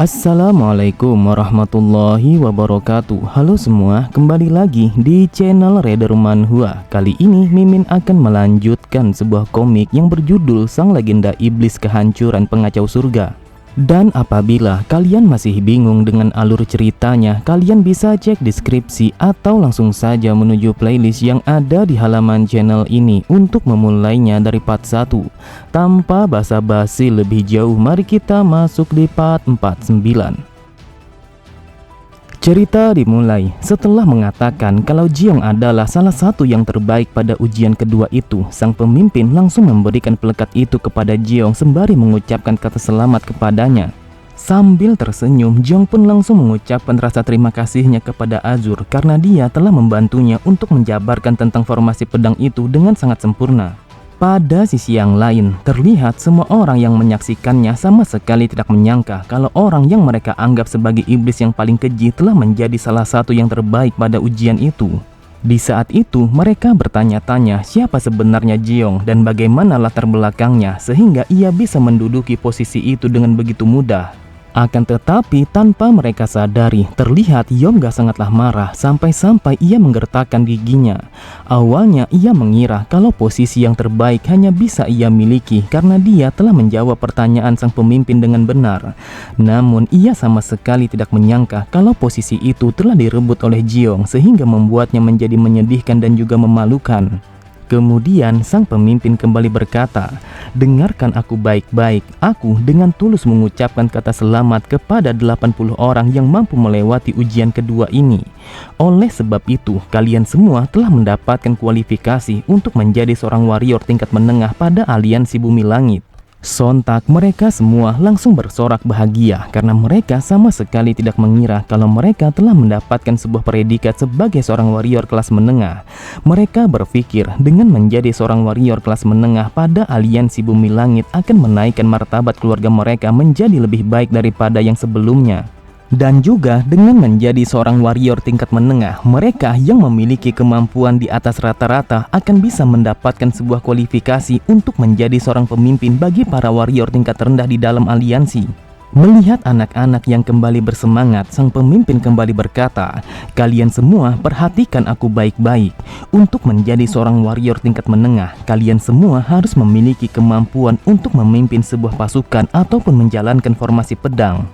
Assalamualaikum warahmatullahi wabarakatuh. Halo semua, kembali lagi di channel Raider Manhwa. Kali ini Mimin akan melanjutkan sebuah komik yang berjudul Sang Legenda Iblis Kehancuran Pengacau Surga. Dan apabila kalian masih bingung dengan alur ceritanya, kalian bisa cek deskripsi atau langsung saja menuju playlist yang ada di halaman channel ini untuk memulainya dari part 1. Tanpa basa-basi lebih jauh, mari kita masuk di part 49. Cerita dimulai setelah mengatakan kalau Jiong adalah salah satu yang terbaik pada ujian kedua itu. Sang pemimpin langsung memberikan pelekat itu kepada Jiong sembari mengucapkan kata selamat kepadanya. Sambil tersenyum, Jiong pun langsung mengucapkan rasa terima kasihnya kepada Azur karena dia telah membantunya untuk menjabarkan tentang formasi pedang itu dengan sangat sempurna. Pada sisi yang lain, terlihat semua orang yang menyaksikannya sama sekali tidak menyangka kalau orang yang mereka anggap sebagai iblis yang paling keji telah menjadi salah satu yang terbaik pada ujian itu. Di saat itu, mereka bertanya-tanya siapa sebenarnya Jiong dan bagaimana latar belakangnya sehingga ia bisa menduduki posisi itu dengan begitu mudah. Akan tetapi tanpa mereka sadari, terlihat Yongga sangatlah marah sampai-sampai ia menggertakkan giginya. Awalnya ia mengira kalau posisi yang terbaik hanya bisa ia miliki karena dia telah menjawab pertanyaan sang pemimpin dengan benar. Namun ia sama sekali tidak menyangka kalau posisi itu telah direbut oleh Jiong sehingga membuatnya menjadi menyedihkan dan juga memalukan. Kemudian sang pemimpin kembali berkata, "Dengarkan aku baik-baik, aku dengan tulus mengucapkan kata selamat kepada 80 orang yang mampu melewati ujian kedua ini. Oleh sebab itu, kalian semua telah mendapatkan kualifikasi untuk menjadi seorang warrior tingkat menengah pada aliansi Bumi Langit." Sontak mereka semua langsung bersorak bahagia karena mereka sama sekali tidak mengira kalau mereka telah mendapatkan sebuah predikat sebagai seorang warrior kelas menengah. Mereka berpikir dengan menjadi seorang warrior kelas menengah pada aliansi Bumi Langit akan menaikkan martabat keluarga mereka menjadi lebih baik daripada yang sebelumnya. Dan juga dengan menjadi seorang warrior tingkat menengah, mereka yang memiliki kemampuan di atas rata-rata akan bisa mendapatkan sebuah kualifikasi untuk menjadi seorang pemimpin bagi para warrior tingkat rendah di dalam aliansi. Melihat anak-anak yang kembali bersemangat, sang pemimpin kembali berkata, "Kalian semua perhatikan aku baik-baik. Untuk menjadi seorang warrior tingkat menengah, kalian semua harus memiliki kemampuan untuk memimpin sebuah pasukan ataupun menjalankan formasi pedang.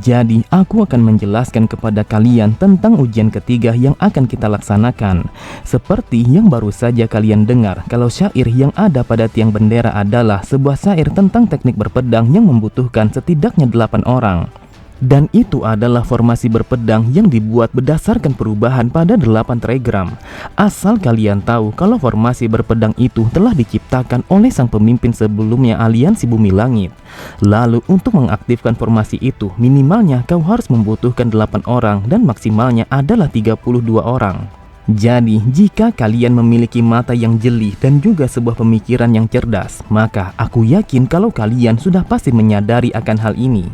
Jadi, aku akan menjelaskan kepada kalian tentang ujian ketiga yang akan kita laksanakan. Seperti yang baru saja kalian dengar, kalau syair yang ada pada tiang bendera adalah sebuah syair tentang teknik berpedang yang membutuhkan setidaknya 8 orang. Dan itu adalah formasi berpedang yang dibuat berdasarkan perubahan pada 8 trigram. Asal kalian tahu kalau formasi berpedang itu telah diciptakan oleh sang pemimpin sebelumnya aliansi Bumi Langit. Lalu untuk mengaktifkan formasi itu, minimalnya kau harus membutuhkan 8 orang dan maksimalnya adalah 32 orang. Jadi, jika kalian memiliki mata yang jeli dan juga sebuah pemikiran yang cerdas, maka aku yakin kalau kalian sudah pasti menyadari akan hal ini."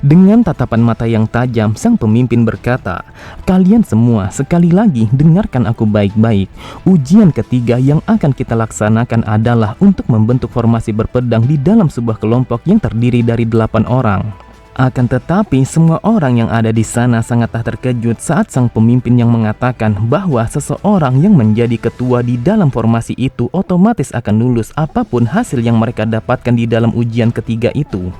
Dengan tatapan mata yang tajam, sang pemimpin berkata, "Kalian semua sekali lagi dengarkan aku baik-baik. Ujian ketiga yang akan kita laksanakan adalah untuk membentuk formasi berpedang di dalam sebuah kelompok yang terdiri dari 8 orang. Akan tetapi semua orang yang ada di sana sangatlah terkejut saat sang pemimpin yang mengatakan bahwa seseorang yang menjadi ketua di dalam formasi itu otomatis akan lulus apapun hasil yang mereka dapatkan di dalam ujian ketiga itu.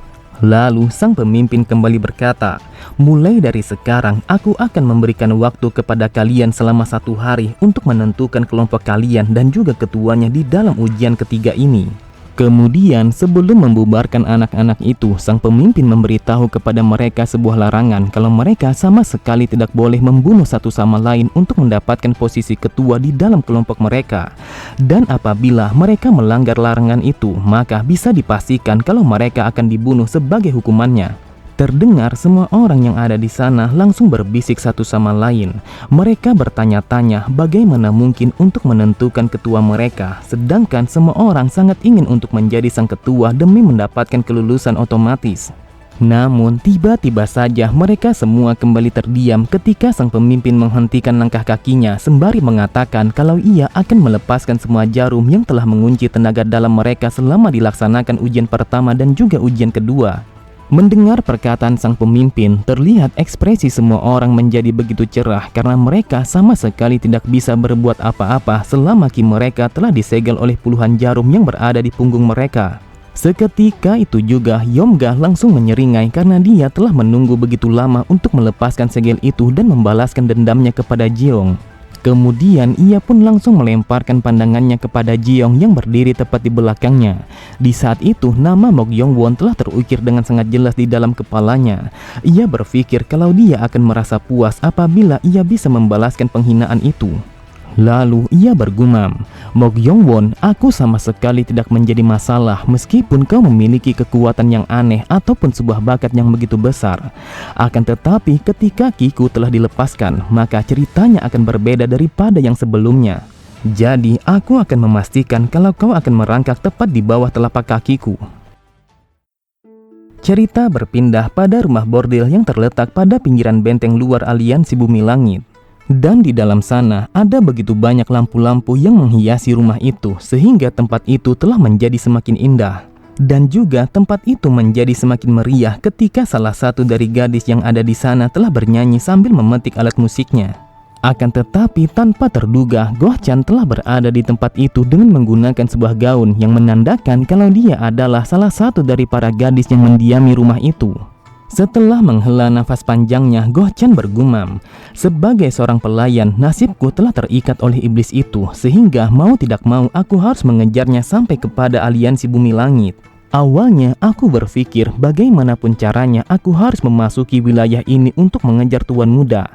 Lalu sang pemimpin kembali berkata, "Mulai dari sekarang aku akan memberikan waktu kepada kalian selama 1 hari untuk menentukan kelompok kalian dan juga ketuanya di dalam ujian ketiga ini." Kemudian sebelum membubarkan anak-anak itu, sang pemimpin memberitahu kepada mereka sebuah larangan kalau mereka sama sekali tidak boleh membunuh satu sama lain untuk mendapatkan posisi ketua di dalam kelompok mereka. Dan apabila mereka melanggar larangan itu, maka bisa dipastikan kalau mereka akan dibunuh sebagai hukumannya. Terdengar semua orang yang ada di sana langsung berbisik satu sama lain. Mereka bertanya-tanya bagaimana mungkin untuk menentukan ketua mereka, sedangkan semua orang sangat ingin untuk menjadi sang ketua demi mendapatkan kelulusan otomatis. Namun tiba-tiba saja mereka semua kembali terdiam ketika sang pemimpin menghentikan langkah kakinya sembari mengatakan kalau ia akan melepaskan semua jarum yang telah mengunci tenaga dalam mereka selama dilaksanakan ujian pertama dan juga ujian kedua. Mendengar perkataan sang pemimpin, terlihat ekspresi semua orang menjadi begitu cerah karena mereka sama sekali tidak bisa berbuat apa-apa selama ki mereka telah disegel oleh puluhan jarum yang berada di punggung mereka. Seketika itu juga Yomga langsung menyeringai karena dia telah menunggu begitu lama untuk melepaskan segel itu dan membalaskan dendamnya kepada Jeong. Kemudian ia pun langsung melemparkan pandangannya kepada Jeong yang berdiri tepat di belakangnya. Di saat itu nama Mok Yong-won telah terukir dengan sangat jelas di dalam kepalanya. Ia berpikir kalau dia akan merasa puas apabila ia bisa membalaskan penghinaan itu. Lalu ia bergumam, "Mok Yong-won, aku sama sekali tidak menjadi masalah meskipun kau memiliki kekuatan yang aneh ataupun sebuah bakat yang begitu besar. Akan tetapi ketika kiku telah dilepaskan, maka ceritanya akan berbeda daripada yang sebelumnya. Jadi aku akan memastikan kalau kau akan merangkak tepat di bawah telapak kakiku." Cerita berpindah pada rumah bordil yang terletak pada pinggiran benteng luar aliansi Bumi Langit. Dan di dalam sana ada begitu banyak lampu-lampu yang menghiasi rumah itu sehingga tempat itu telah menjadi semakin indah. Dan juga tempat itu menjadi semakin meriah ketika salah satu dari gadis yang ada di sana telah bernyanyi sambil memetik alat musiknya. Akan tetapi tanpa terduga, Goh-chan telah berada di tempat itu dengan menggunakan sebuah gaun yang menandakan kalau dia adalah salah satu dari para gadis yang mendiami rumah itu. Setelah menghela nafas panjangnya, Goh-chan bergumam, "Sebagai seorang pelayan, nasibku telah terikat oleh iblis itu, sehingga mau tidak mau aku harus mengejarnya sampai kepada aliansi Bumi Langit. Awalnya aku berpikir bagaimanapun caranya aku harus memasuki wilayah ini untuk mengejar tuan muda.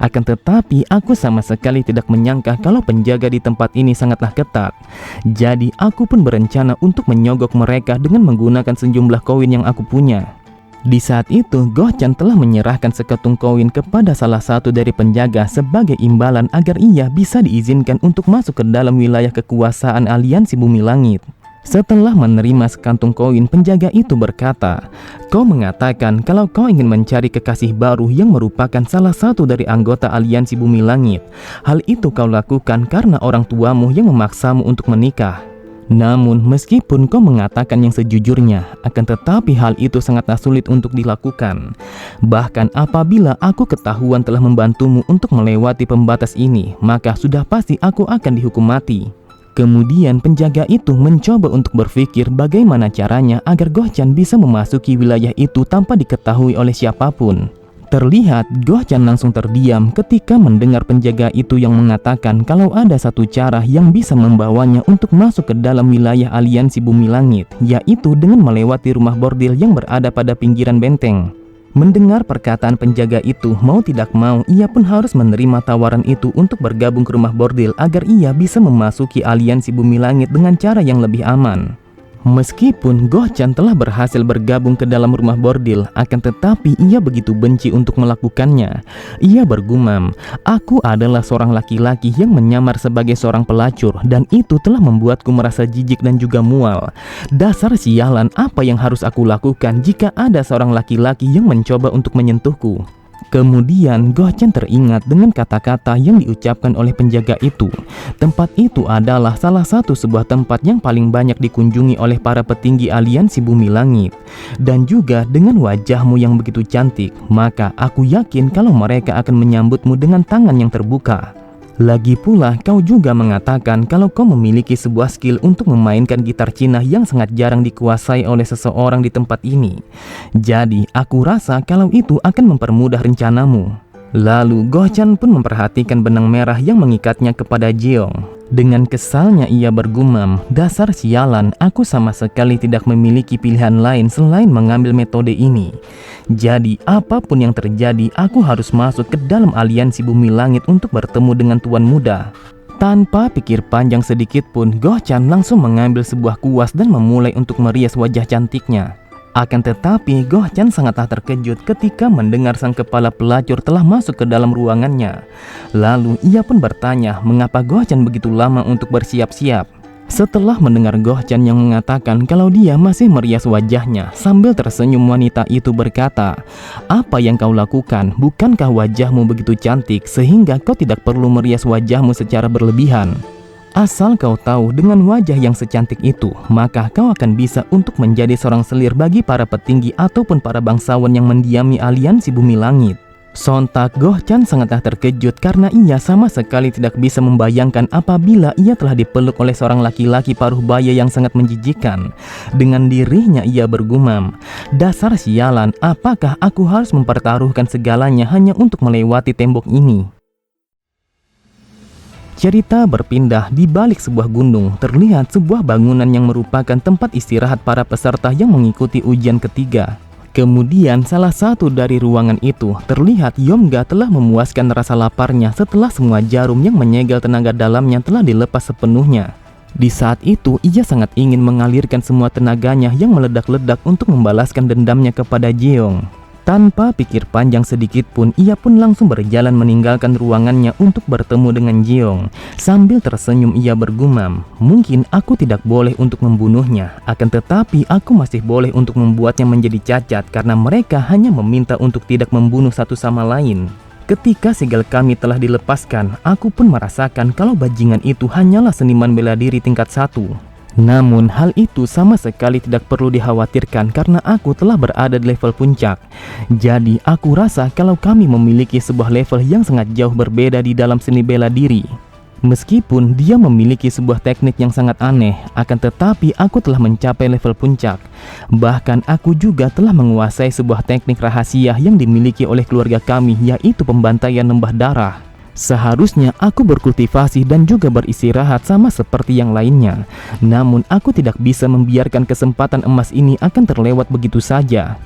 Akan tetapi aku sama sekali tidak menyangka kalau penjaga di tempat ini sangatlah ketat. Jadi aku pun berencana untuk menyogok mereka dengan menggunakan sejumlah koin yang aku punya." Di saat itu, Goh-chan telah menyerahkan seketung koin kepada salah satu dari penjaga sebagai imbalan agar ia bisa diizinkan untuk masuk ke dalam wilayah kekuasaan aliansi Bumi Langit. Setelah menerima sekantung koin, penjaga itu berkata, "Kau mengatakan kalau kau ingin mencari kekasih baru yang merupakan salah satu dari anggota aliansi Bumi Langit. Hal itu kau lakukan karena orang tuamu yang memaksamu untuk menikah. Namun meskipun kau mengatakan yang sejujurnya, akan tetapi hal itu sangatlah sulit untuk dilakukan. Bahkan apabila aku ketahuan telah membantumu untuk melewati pembatas ini, maka sudah pasti aku akan dihukum mati." Kemudian penjaga itu mencoba untuk berpikir bagaimana caranya agar Goh-chan bisa memasuki wilayah itu tanpa diketahui oleh siapapun. Terlihat Goh-chan langsung terdiam ketika mendengar penjaga itu yang mengatakan kalau ada satu cara yang bisa membawanya untuk masuk ke dalam wilayah aliansi Bumi Langit, yaitu dengan melewati rumah bordil yang berada pada pinggiran benteng. Mendengar perkataan penjaga itu, mau tidak mau ia pun harus menerima tawaran itu untuk bergabung ke rumah bordil agar ia bisa memasuki aliansi Bumi Langit dengan cara yang lebih aman. Meskipun Goh-chan telah berhasil bergabung ke dalam rumah bordil, akan tetapi ia begitu benci untuk melakukannya. Ia bergumam, "Aku adalah seorang laki-laki yang menyamar sebagai seorang pelacur dan itu telah membuatku merasa jijik dan juga mual. Dasar sialan, apa yang harus aku lakukan jika ada seorang laki-laki yang mencoba untuk menyentuhku?" Kemudian Goh-chan teringat dengan kata-kata yang diucapkan oleh penjaga itu. Tempat itu adalah salah satu sebuah tempat yang paling banyak dikunjungi oleh para petinggi aliansi Bumi Langit. Dan juga dengan wajahmu yang begitu cantik, maka aku yakin kalau mereka akan menyambutmu dengan tangan yang terbuka. Lagi pula kau juga mengatakan kalau kau memiliki sebuah skill untuk memainkan gitar Cina yang sangat jarang dikuasai oleh seseorang di tempat ini. Jadi aku rasa kalau itu akan mempermudah rencanamu. Lalu Goh-chan pun memperhatikan benang merah yang mengikatnya kepada Jeong. Dengan kesalnya ia bergumam, "Dasar sialan, aku sama sekali tidak memiliki pilihan lain selain mengambil metode ini. Jadi apapun yang terjadi, aku harus masuk ke dalam aliansi Bumi Langit untuk bertemu dengan tuan muda." Tanpa pikir panjang sedikit pun, Goh-chan langsung mengambil sebuah kuas dan memulai untuk merias wajah cantiknya. Akan tetapi Goh-chan sangatlah terkejut ketika mendengar sang kepala pelacur telah masuk ke dalam ruangannya. Lalu ia pun bertanya mengapa Goh-chan begitu lama untuk bersiap-siap. Setelah mendengar Goh-chan yang mengatakan kalau dia masih merias wajahnya, sambil tersenyum wanita itu berkata, "Apa yang kau lakukan? Bukankah wajahmu begitu cantik sehingga kau tidak perlu merias wajahmu secara berlebihan?" Asal kau tahu, dengan wajah yang secantik itu, maka kau akan bisa untuk menjadi seorang selir bagi para petinggi ataupun para bangsawan yang mendiami aliansi bumi langit. Sontak Goh Chan sangatlah terkejut karena ia sama sekali tidak bisa membayangkan apabila ia telah dipeluk oleh seorang laki-laki paruh baya yang sangat menjijikan. Dengan dirinya ia bergumam, "Dasar sialan, apakah aku harus mempertaruhkan segalanya hanya untuk melewati tembok ini?" Cerita berpindah di balik sebuah gunung. Terlihat sebuah bangunan yang merupakan tempat istirahat para peserta yang mengikuti ujian ketiga. Kemudian salah satu dari ruangan itu terlihat Yomga telah memuaskan rasa laparnya setelah semua jarum yang menyegel tenaga dalamnya telah dilepas sepenuhnya. Di saat itu ia sangat ingin mengalirkan semua tenaganya yang meledak-ledak untuk membalaskan dendamnya kepada Jeong. Tanpa pikir panjang sedikit pun, ia pun langsung berjalan meninggalkan ruangannya untuk bertemu dengan Jeong. Sambil tersenyum ia bergumam, "Mungkin aku tidak boleh untuk membunuhnya, akan tetapi aku masih boleh untuk membuatnya menjadi cacat karena mereka hanya meminta untuk tidak membunuh satu sama lain." Ketika segel kami telah dilepaskan, aku pun merasakan kalau bajingan itu hanyalah seniman bela diri tingkat 1. Namun hal itu sama sekali tidak perlu dikhawatirkan karena aku telah berada di level puncak. Jadi aku rasa kalau kami memiliki sebuah level yang sangat jauh berbeda di dalam seni bela diri. Meskipun dia memiliki sebuah teknik yang sangat aneh, akan tetapi aku telah mencapai level puncak. Bahkan aku juga telah menguasai sebuah teknik rahasia yang dimiliki oleh keluarga kami, yaitu pembantaian lembah darah. Seharusnya aku berkultivasi dan juga beristirahat sama seperti yang lainnya. Namun aku tidak bisa membiarkan kesempatan emas ini akan terlewat begitu saja.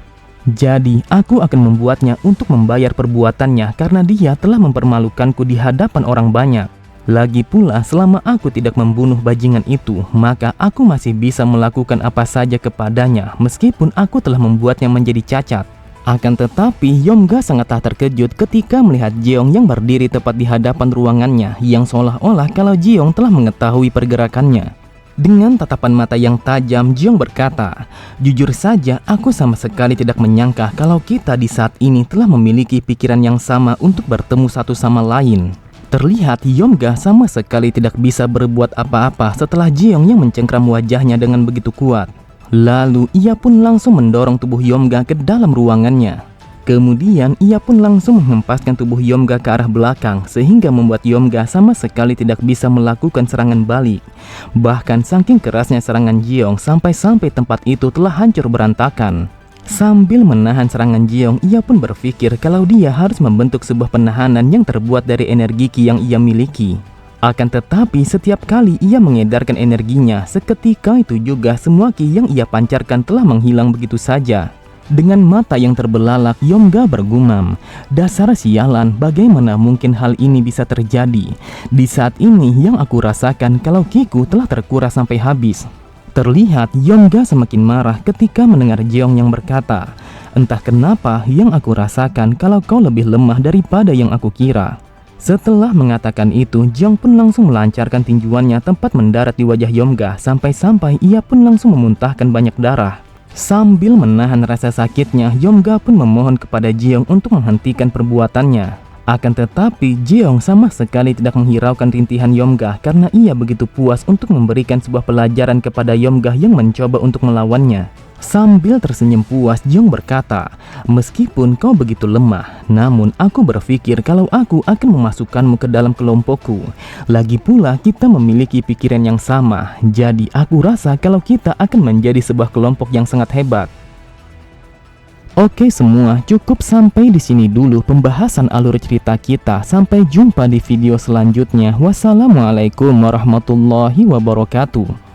Jadi aku akan membuatnya untuk membayar perbuatannya karena dia telah mempermalukanku di hadapan orang banyak. Lagi pula selama aku tidak membunuh bajingan itu, maka aku masih bisa melakukan apa saja kepadanya meskipun aku telah membuatnya menjadi cacat. Akan tetapi Yomga sangatlah terkejut ketika melihat Jeong yang berdiri tepat di hadapan ruangannya, yang seolah-olah kalau Jeong telah mengetahui pergerakannya. Dengan tatapan mata yang tajam, Jeong berkata, "Jujur saja aku sama sekali tidak menyangka kalau kita di saat ini telah memiliki pikiran yang sama untuk bertemu satu sama lain." Terlihat Yomga sama sekali tidak bisa berbuat apa-apa setelah Jeong yang mencengkram wajahnya dengan begitu kuat. Lalu ia pun langsung mendorong tubuh Yomga ke dalam ruangannya. Kemudian ia pun langsung menghempaskan tubuh Yomga ke arah belakang sehingga membuat Yomga sama sekali tidak bisa melakukan serangan balik. Bahkan saking kerasnya serangan Jeong sampai-sampai tempat itu telah hancur berantakan. Sambil menahan serangan Jeong, ia pun berpikir kalau dia harus membentuk sebuah penahanan yang terbuat dari energi ki yang ia miliki. Akan tetapi setiap kali ia mengedarkan energinya, seketika itu juga semua ki yang ia pancarkan telah menghilang begitu saja. Dengan mata yang terbelalak, Yomga bergumam, "Dasar sialan, bagaimana mungkin hal ini bisa terjadi? Di saat ini yang aku rasakan kalau kiku telah terkuras sampai habis." Terlihat Yomga semakin marah ketika mendengar Jeong yang berkata, "Entah kenapa yang aku rasakan kalau kau lebih lemah daripada yang aku kira." Setelah mengatakan itu, Jeong pun langsung melancarkan tinjuannya tempat mendarat di wajah Yomga sampai-sampai ia pun langsung memuntahkan banyak darah. Sambil menahan rasa sakitnya, Yomga pun memohon kepada Jeong untuk menghentikan perbuatannya. Akan tetapi Jeong sama sekali tidak menghiraukan rintihan Yomga karena ia begitu puas untuk memberikan sebuah pelajaran kepada Yomga yang mencoba untuk melawannya. Sambil tersenyum puas, Jeong berkata, "Meskipun kau begitu lemah, namun aku berpikir kalau aku akan memasukkanmu ke dalam kelompokku. Lagi pula kita memiliki pikiran yang sama, jadi aku rasa kalau kita akan menjadi sebuah kelompok yang sangat hebat." Oke semua, cukup sampai di sini dulu pembahasan alur cerita kita. Sampai jumpa di video selanjutnya. Wassalamualaikum warahmatullahi wabarakatuh.